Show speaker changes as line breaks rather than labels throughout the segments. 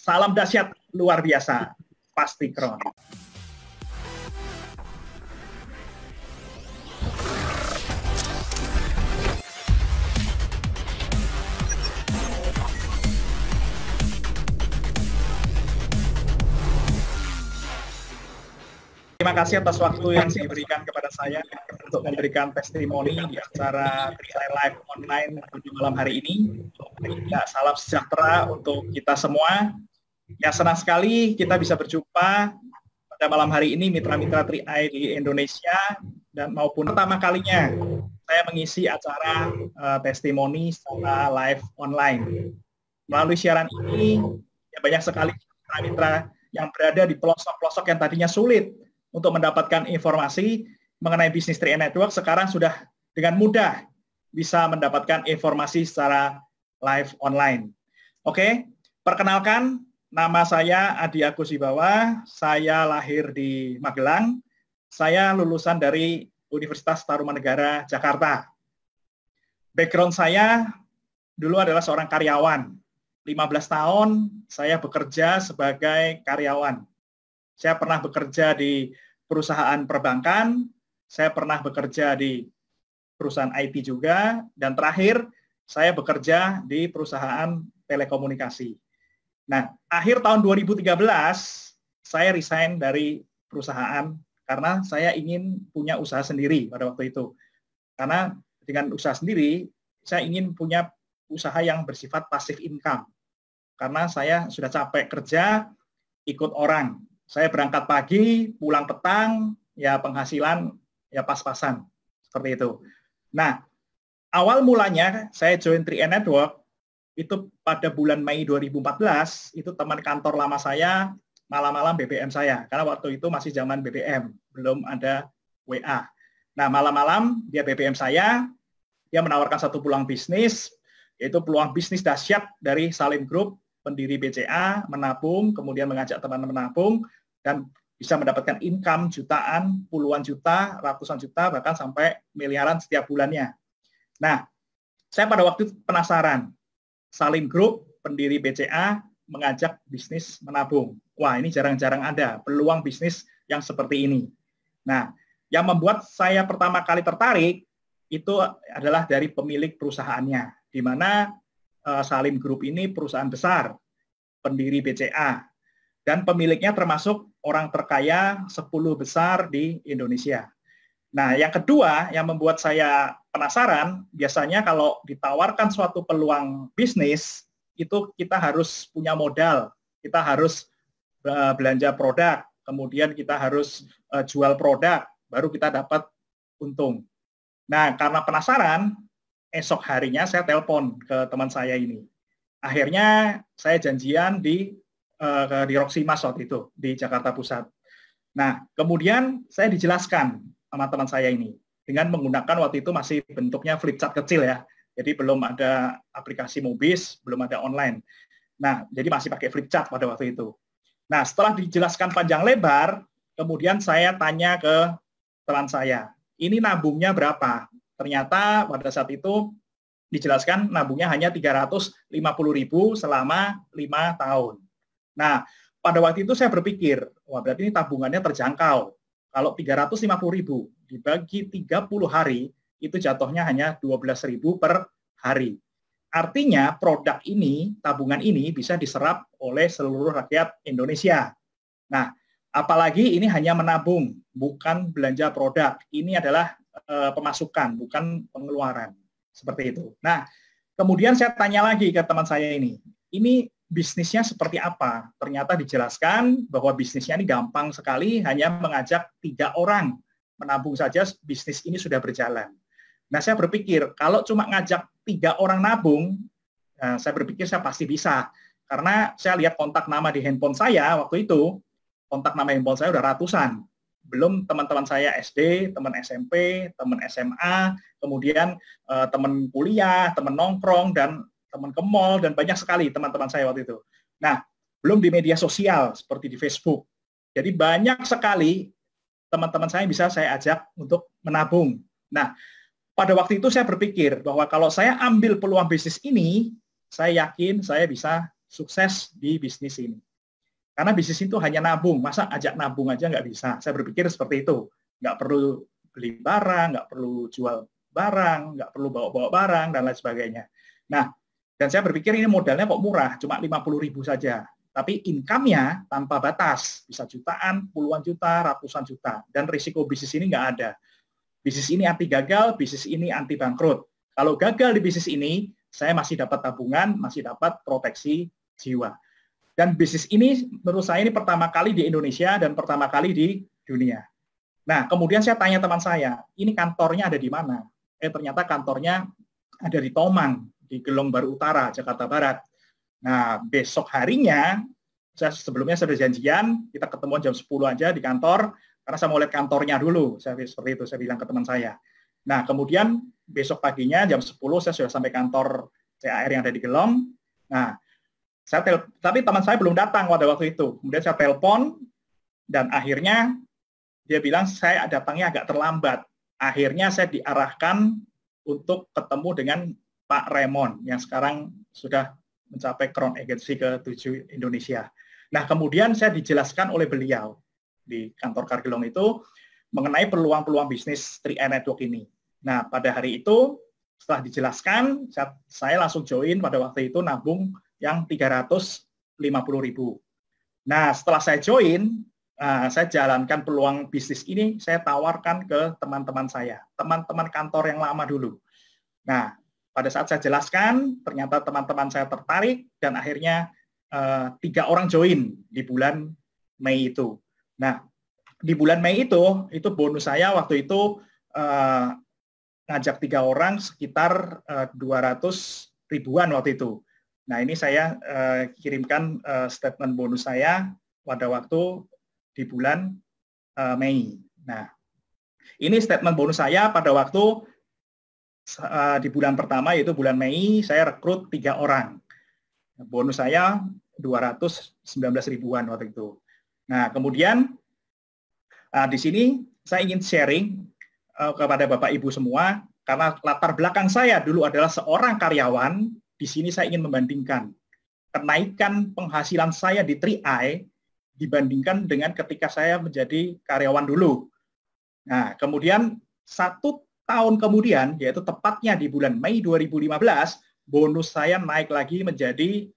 Salam dahsyat luar biasa, pasti keren. Terima kasih atas waktu yang diberikan kepada saya untuk memberikan testimoni di acara 3i Live online di malam hari ini. Ya, salam sejahtera untuk kita semua. Ya, senang sekali kita bisa berjumpa pada malam hari ini mitra-mitra 3i di Indonesia dan maupun pertama kalinya saya mengisi acara testimoni secara live online. Melalui siaran ini ya banyak sekali mitra-mitra yang berada di pelosok-pelosok yang tadinya sulit untuk mendapatkan informasi mengenai bisnis 3i Network, sekarang sudah dengan mudah bisa mendapatkan informasi secara live online. Oke, perkenalkan, nama saya Adi Agus Wibawa, saya lahir di Magelang, saya lulusan dari Universitas Tarumanegara, Jakarta. Background saya dulu adalah seorang karyawan. 15 tahun saya bekerja sebagai karyawan. Saya pernah bekerja di perusahaan perbankan, saya pernah bekerja di perusahaan IT juga, dan terakhir saya bekerja di perusahaan telekomunikasi. Nah, akhir tahun 2013, saya resign dari perusahaan karena saya ingin punya usaha sendiri pada waktu itu. Karena dengan usaha sendiri, saya ingin punya usaha yang bersifat passive income. Karena saya sudah capek kerja, ikut orang. Saya berangkat pagi, pulang petang, ya penghasilan ya pas-pasan, seperti itu. Nah, awal mulanya saya join 3i Network, itu pada bulan Mei 2014, itu teman kantor lama saya, malam-malam BBM saya, karena waktu itu masih zaman BBM, belum ada WA. Nah, malam-malam dia BBM saya, dia menawarkan satu peluang bisnis, yaitu peluang bisnis dahsyat dari Salim Group, pendiri BCA, menabung, kemudian mengajak teman-teman menabung, dan bisa mendapatkan income jutaan, puluhan juta, ratusan juta, bahkan sampai miliaran setiap bulannya. Nah, saya pada waktu itu penasaran, Salim Group, pendiri BCA, mengajak bisnis menabung. Wah, ini jarang-jarang ada peluang bisnis yang seperti ini. Nah, yang membuat saya pertama kali tertarik, itu adalah dari pemilik perusahaannya, di mana Salim Group ini perusahaan besar, pendiri BCA, dan pemiliknya termasuk orang terkaya 10 besar di Indonesia. Nah, yang kedua yang membuat saya penasaran, biasanya kalau ditawarkan suatu peluang bisnis, itu kita harus punya modal, kita harus belanja produk, kemudian kita harus jual produk, baru kita dapat untung. Nah, karena penasaran, esok harinya saya telepon ke teman saya ini. Akhirnya saya janjian di Roximas waktu itu, di Jakarta Pusat. Nah, kemudian saya dijelaskan sama teman saya ini, dengan menggunakan waktu itu masih bentuknya flip chart kecil ya, jadi belum ada aplikasi Mobis, belum ada online. Nah, jadi masih pakai flip chart pada waktu itu. Nah, setelah dijelaskan panjang lebar, kemudian saya tanya ke teman saya, ini nabungnya berapa? Ternyata pada saat itu dijelaskan nabungnya hanya 350.000 selama 5 tahun. Nah, pada waktu itu saya berpikir, wah berarti ini tabungannya terjangkau. Kalau 350.000 dibagi 30 hari, itu jatuhnya hanya 12.000 per hari. Artinya produk ini, tabungan ini bisa diserap oleh seluruh rakyat Indonesia. Nah, apalagi ini hanya menabung, bukan belanja produk. Ini adalah pemasukan, bukan pengeluaran. Seperti itu. Nah, kemudian saya tanya lagi ke teman saya ini bisnisnya seperti apa? Ternyata dijelaskan bahwa bisnisnya ini gampang sekali, hanya mengajak 3 orang menabung saja bisnis ini sudah berjalan. Nah, saya berpikir kalau cuma ngajak 3 orang nabung, saya berpikir saya pasti bisa. Karena saya lihat kontak nama di handphone saya waktu itu, kontak nama handphone saya udah ratusan. Belum teman-teman saya SD, teman SMP, teman SMA, kemudian teman kuliah, teman nongkrong, dan teman ke mall, dan banyak sekali teman-teman saya waktu itu. Nah, belum di media sosial seperti di Facebook. Jadi banyak sekali teman-teman saya bisa saya ajak untuk menabung. Nah, pada waktu itu saya berpikir bahwa kalau saya ambil peluang bisnis ini, saya yakin saya bisa sukses di bisnis ini. Karena bisnis itu hanya nabung, masa ajak nabung aja nggak bisa. Saya berpikir seperti itu, nggak perlu beli barang, nggak perlu jual barang, nggak perlu bawa-bawa barang, dan lain sebagainya. Nah, dan saya berpikir ini modalnya kok murah, cuma 50.000 saja. Tapi income-nya tanpa batas, bisa jutaan, puluhan juta, ratusan juta. Dan risiko bisnis ini nggak ada. Bisnis ini anti gagal, bisnis ini anti bangkrut. Kalau gagal di bisnis ini, saya masih dapat tabungan, masih dapat proteksi jiwa. Dan bisnis ini menurut saya ini pertama kali di Indonesia dan pertama kali di dunia. Nah, kemudian saya tanya teman saya, ini kantornya ada di mana? Ternyata kantornya ada di Tomang, di Gelong Baru Utara, Jakarta Barat. Nah, besok harinya, sebelumnya saya sudah janjian, kita ketemuan jam 10 aja di kantor, karena saya mau lihat kantornya dulu, seperti itu, saya bilang ke teman saya. Nah, kemudian besok paginya jam 10 saya sudah sampai kantor CAR yang ada di Gelong. Nah, tapi teman saya belum datang pada waktu itu. Kemudian saya telepon, dan akhirnya dia bilang saya datangnya agak terlambat. Akhirnya saya diarahkan untuk ketemu dengan Pak Raymond, yang sekarang sudah mencapai Crown Agency ke-7 Indonesia. Nah, kemudian saya dijelaskan oleh beliau di kantor Kargelong itu mengenai peluang-peluang bisnis 3i Network ini. Nah, pada hari itu, setelah dijelaskan, saya langsung join pada waktu itu nabung yang 350.000. Nah, setelah saya join, saya jalankan peluang bisnis ini, saya tawarkan ke teman-teman saya, teman-teman kantor yang lama dulu. Nah, pada saat saya jelaskan, ternyata teman-teman saya tertarik, dan akhirnya 3 orang join di bulan Mei itu. Nah, di bulan Mei itu bonus saya waktu itu ngajak 3 orang sekitar 200 ribuan waktu itu. Nah, ini saya kirimkan statement bonus saya pada waktu di bulan Mei. Nah, ini statement bonus saya pada waktu di bulan pertama, yaitu bulan Mei, saya rekrut 3 orang. Bonus saya 219 ribuan waktu itu. Nah, kemudian di sini saya ingin sharing kepada Bapak Ibu semua, karena latar belakang saya dulu adalah seorang karyawan. Di sini saya ingin membandingkan kenaikan penghasilan saya di 3i dibandingkan dengan ketika saya menjadi karyawan dulu. Nah, kemudian 1 tahun kemudian, yaitu tepatnya di bulan Mei 2015, bonus saya naik lagi menjadi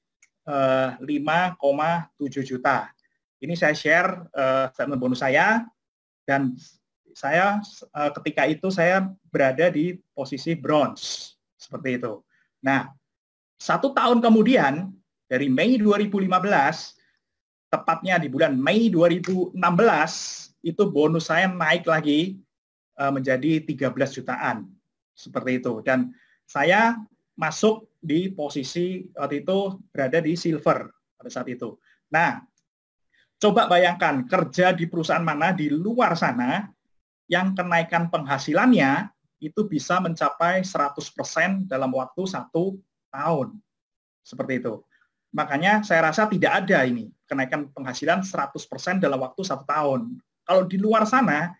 5,7 juta. Ini saya share statement bonus saya, dan saya ketika itu saya berada di posisi bronze, seperti itu. Nah, 1 tahun kemudian, dari Mei 2015, tepatnya di bulan Mei 2016, itu bonus saya naik lagi menjadi 13 jutaan. Seperti itu. Dan saya masuk di posisi waktu itu berada di silver pada saat itu. Nah, coba bayangkan kerja di perusahaan mana di luar sana yang kenaikan penghasilannya itu bisa mencapai 100% dalam waktu 1 tahun. Seperti itu. Makanya saya rasa tidak ada ini kenaikan penghasilan 100% dalam waktu 1 tahun. Kalau di luar sana,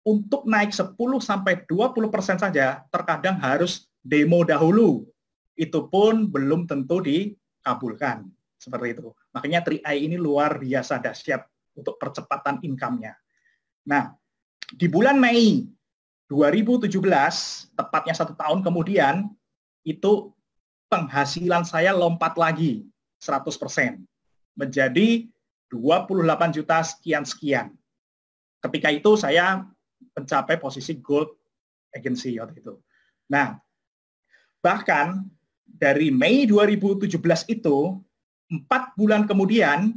untuk naik 10-20% saja, terkadang harus demo dahulu. Itu pun belum tentu dikabulkan. Seperti itu. Makanya 3i ini luar biasa dahsyat untuk percepatan income-nya. Nah, di bulan Mei 2017, tepatnya 1 tahun kemudian, itu penghasilan saya lompat lagi 100%. Menjadi 28 juta sekian-sekian. Ketika itu saya mencapai posisi gold agency waktu itu. Nah, bahkan dari Mei 2017 itu, 4 bulan kemudian,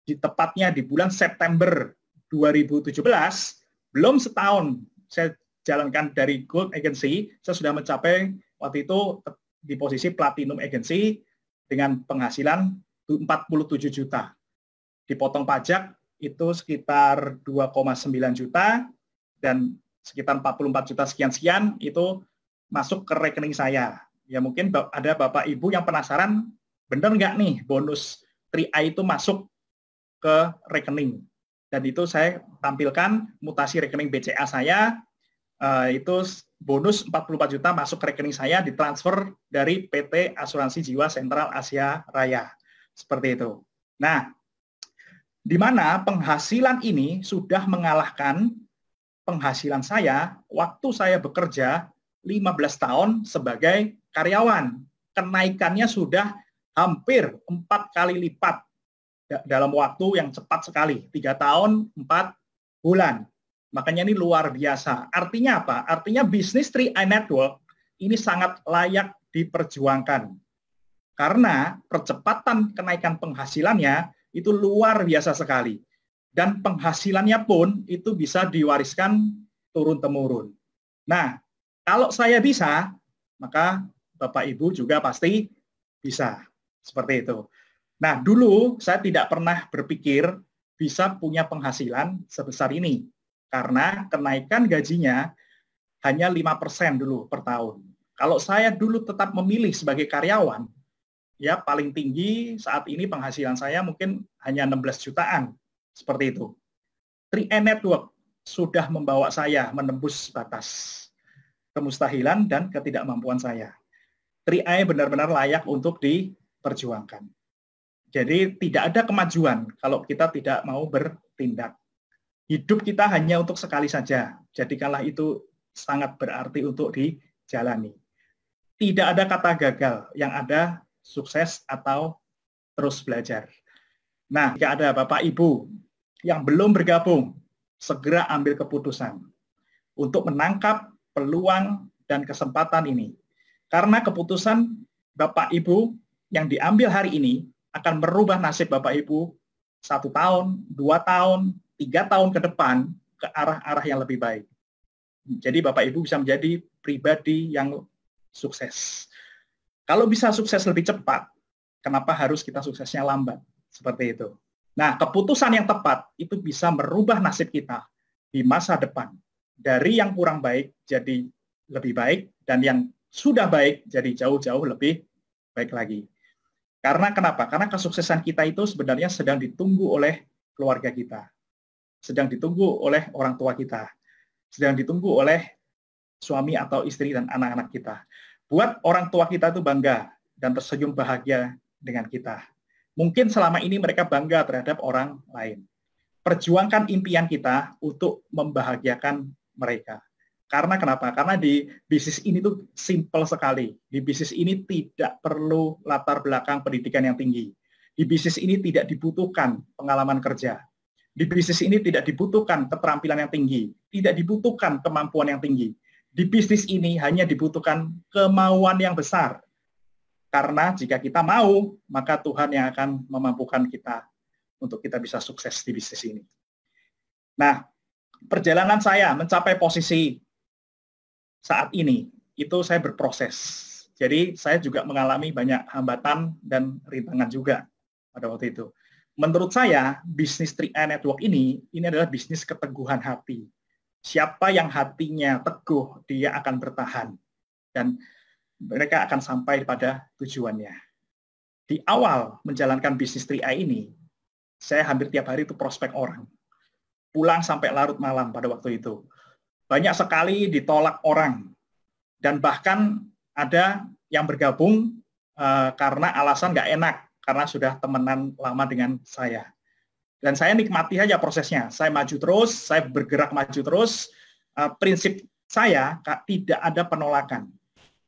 tepatnya di bulan September 2017, belum setahun saya jalankan dari gold agency, saya sudah mencapai waktu itu di posisi platinum agency dengan penghasilan 47 juta. Dipotong pajak itu sekitar 2,9 juta dan sekitar 44 juta sekian-sekian itu masuk ke rekening saya. Ya mungkin ada Bapak Ibu yang penasaran, benar nggak nih bonus 3i itu masuk ke rekening. Dan itu saya tampilkan mutasi rekening BCA saya itu bonus 44 juta masuk ke rekening saya, ditransfer dari PT Asuransi Jiwa Sentral Asia Raya. Seperti itu. Nah, di mana penghasilan ini sudah mengalahkan penghasilan saya waktu saya bekerja 15 tahun sebagai karyawan. Kenaikannya sudah hampir 4 kali lipat dalam waktu yang cepat sekali, 3 tahun, 4 bulan. Makanya ini luar biasa. Artinya apa? Artinya bisnis 3i Network ini sangat layak diperjuangkan. Karena percepatan kenaikan penghasilannya itu luar biasa sekali. Dan penghasilannya pun itu bisa diwariskan turun-temurun. Nah, kalau saya bisa, maka Bapak Ibu juga pasti bisa. Seperti itu. Nah, dulu saya tidak pernah berpikir bisa punya penghasilan sebesar ini. Karena kenaikan gajinya hanya 5% dulu per tahun. Kalau saya dulu tetap memilih sebagai karyawan, ya paling tinggi saat ini penghasilan saya mungkin hanya 16 jutaan. Seperti itu. 3i Network sudah membawa saya menembus batas kemustahilan dan ketidakmampuan saya. 3i benar-benar layak untuk diperjuangkan. Jadi tidak ada kemajuan kalau kita tidak mau bertindak. Hidup kita hanya untuk sekali saja. Jadikanlah itu sangat berarti untuk dijalani. Tidak ada kata gagal, yang ada sukses atau terus belajar. Nah, jika ada Bapak Ibu yang belum bergabung, segera ambil keputusan untuk menangkap peluang dan kesempatan ini. Karena keputusan Bapak Ibu yang diambil hari ini akan merubah nasib Bapak Ibu 1 tahun, 2 tahun, 3 tahun ke depan ke arah-arah yang lebih baik. Jadi Bapak Ibu bisa menjadi pribadi yang sukses. Kalau bisa sukses lebih cepat, kenapa harus kita suksesnya lambat? Seperti itu. Nah, keputusan yang tepat itu bisa merubah nasib kita di masa depan. Dari yang kurang baik jadi lebih baik, dan yang sudah baik jadi jauh-jauh lebih baik lagi. Karena kenapa? Karena kesuksesan kita itu sebenarnya sedang ditunggu oleh keluarga kita. Sedang ditunggu oleh orang tua kita, sedang ditunggu oleh suami atau istri dan anak-anak kita. Buat orang tua kita itu bangga dan tersenyum bahagia dengan kita. Mungkin selama ini mereka bangga terhadap orang lain. Perjuangkan impian kita untuk membahagiakan mereka. Karena kenapa? Karena di bisnis ini tuh simple sekali. Di bisnis ini tidak perlu latar belakang pendidikan yang tinggi. Di bisnis ini tidak dibutuhkan pengalaman kerja. Di bisnis ini tidak dibutuhkan keterampilan yang tinggi, tidak dibutuhkan kemampuan yang tinggi. Di bisnis ini hanya dibutuhkan kemauan yang besar. Karena jika kita mau, maka Tuhan yang akan memampukan kita untuk kita bisa sukses di bisnis ini. Nah, perjalanan saya mencapai posisi saat ini, itu saya berproses. Jadi saya juga mengalami banyak hambatan dan rintangan juga pada waktu itu. Menurut saya, bisnis 3i Network ini adalah bisnis keteguhan hati. Siapa yang hatinya teguh, dia akan bertahan. Dan mereka akan sampai pada tujuannya. Di awal menjalankan bisnis 3i ini, saya hampir tiap hari itu prospek orang. Pulang sampai larut malam pada waktu itu. Banyak sekali ditolak orang. Dan bahkan ada yang bergabung karena alasan nggak enak. Karena sudah temenan lama dengan saya. Dan saya nikmati aja prosesnya. Saya maju terus, saya bergerak maju terus. Prinsip saya tidak ada penolakan.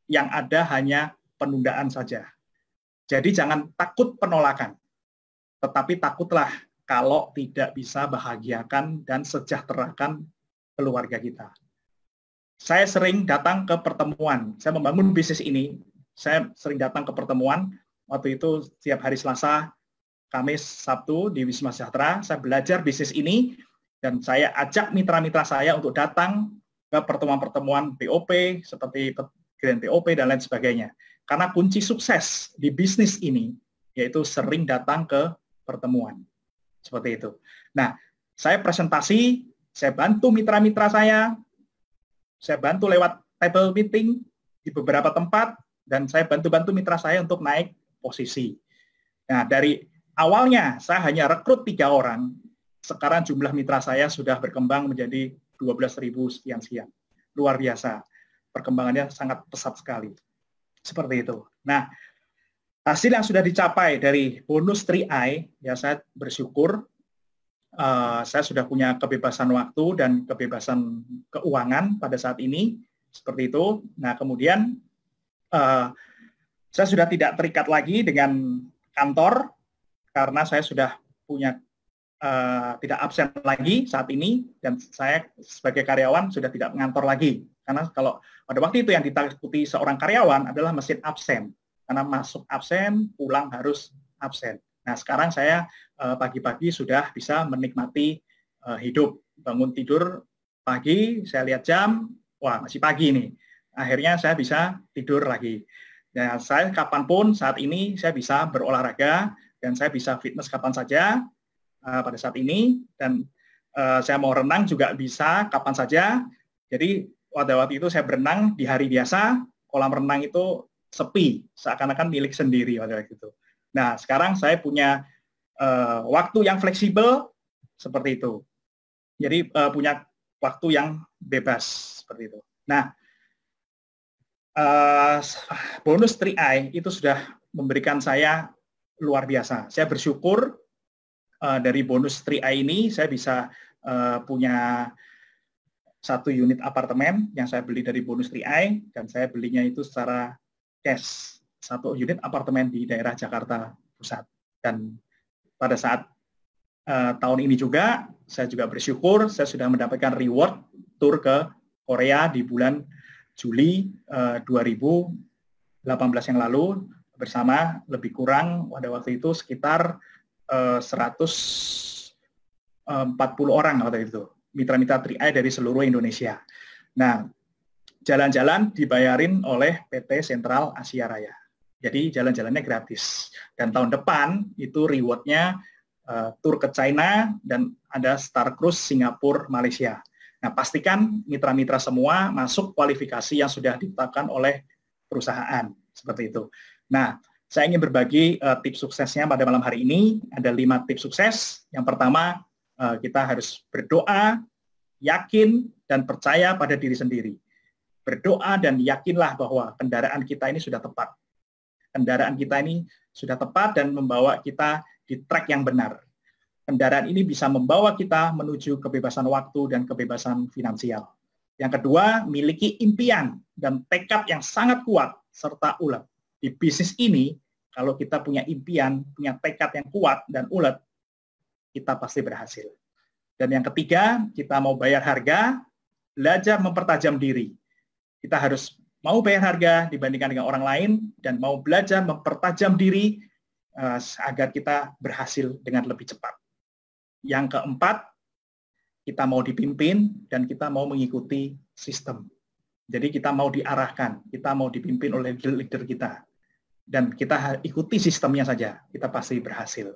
Yang ada hanya penundaan saja. Jadi jangan takut penolakan. Tetapi takutlah kalau tidak bisa bahagiakan dan sejahterakan keluarga kita. Saya sering datang ke pertemuan. Saya membangun bisnis ini. Saya sering datang ke pertemuan. Waktu itu setiap hari Selasa, Kamis, Sabtu di Wisma Sejahtera, saya belajar bisnis ini dan saya ajak mitra-mitra saya untuk datang ke pertemuan-pertemuan POP seperti Grand POP dan lain sebagainya. Karena kunci sukses di bisnis ini yaitu sering datang ke pertemuan. Seperti itu. Nah, saya presentasi, saya bantu mitra-mitra saya bantu lewat table meeting di beberapa tempat, dan saya bantu-bantu mitra saya untuk naik posisi. Nah, dari awalnya saya hanya rekrut 3 orang, sekarang jumlah mitra saya sudah berkembang menjadi 12.000 sekian-sekian. luar biasa. Perkembangannya sangat pesat sekali. Seperti itu. Nah, hasil yang sudah dicapai dari bonus 3i, ya saya bersyukur saya sudah punya kebebasan waktu dan kebebasan keuangan pada saat ini. Seperti itu. Nah, kemudian saya sudah tidak terikat lagi dengan kantor karena saya sudah punya tidak absen lagi saat ini dan saya sebagai karyawan sudah tidak mengantor lagi. Karena kalau pada waktu itu yang ditakuti seorang karyawan adalah mesin absen. Karena masuk absen, pulang harus absen. Nah, sekarang saya pagi-pagi sudah bisa menikmati hidup. Bangun tidur pagi, saya lihat jam, wah masih pagi nih. Akhirnya saya bisa tidur lagi. Nah, saya kapanpun saat ini saya bisa berolahraga dan saya bisa fitness kapan saja pada saat ini. Dan saya mau renang juga bisa kapan saja. Jadi pada waktu itu saya berenang di hari biasa, kolam renang itu sepi, seakan-akan milik sendiri pada waktu itu. Nah, sekarang saya punya waktu yang fleksibel seperti itu. Jadi punya waktu yang bebas seperti itu. Nah, bonus 3i itu sudah memberikan saya luar biasa. Saya bersyukur dari bonus 3i ini saya bisa punya 1 unit apartemen yang saya beli dari bonus 3i dan saya belinya itu secara cash. 1 unit apartemen di daerah Jakarta Pusat. Dan pada saat tahun ini juga, saya juga bersyukur saya sudah mendapatkan reward tur ke Korea di bulan Juli 2018 yang lalu bersama lebih kurang pada waktu itu sekitar 140 orang waktu itu, mitra-mitra 3i dari seluruh Indonesia. Nah, jalan-jalan dibayarin oleh PT Sentral Asia Raya. Jadi jalan-jalannya gratis. Dan tahun depan itu rewardnya tur ke China dan ada Star Cruise Singapura, Malaysia. Nah, pastikan mitra-mitra semua masuk kualifikasi yang sudah ditetapkan oleh perusahaan. Seperti itu. Nah, saya ingin berbagi tips suksesnya pada malam hari ini. Ada 5 tips sukses. Yang pertama, kita harus berdoa, yakin, dan percaya pada diri sendiri. Berdoa dan yakinlah bahwa kendaraan kita ini sudah tepat. Kendaraan kita ini sudah tepat dan membawa kita di track yang benar. Kendaraan ini bisa membawa kita menuju kebebasan waktu dan kebebasan finansial. Yang kedua, miliki impian dan tekad yang sangat kuat serta ulet. Di bisnis ini, kalau kita punya impian, punya tekad yang kuat dan ulet, kita pasti berhasil. Dan yang ketiga, kita mau bayar harga, belajar mempertajam diri. Kita harus mau bayar harga dibandingkan dengan orang lain dan mau belajar mempertajam diri agar kita berhasil dengan lebih cepat. Yang keempat, kita mau dipimpin dan kita mau mengikuti sistem. Jadi kita mau diarahkan, kita mau dipimpin oleh leader kita. Dan kita ikuti sistemnya saja, kita pasti berhasil.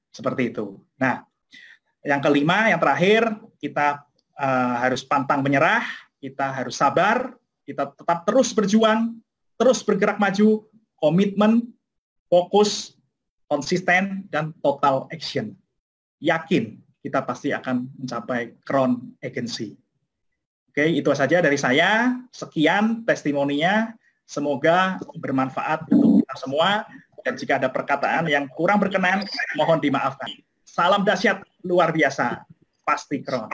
Seperti itu. Nah, yang kelima, yang terakhir, kita harus pantang menyerah, kita harus sabar, kita tetap terus berjuang, terus bergerak maju, komitmen, fokus, konsisten, dan total action. Yakin kita pasti akan mencapai crown agency. Oke, itu saja dari saya. Sekian testimoninya. Semoga bermanfaat untuk kita semua. Dan jika ada perkataan yang kurang berkenan, mohon dimaafkan. Salam dahsyat luar biasa. Pasti crown.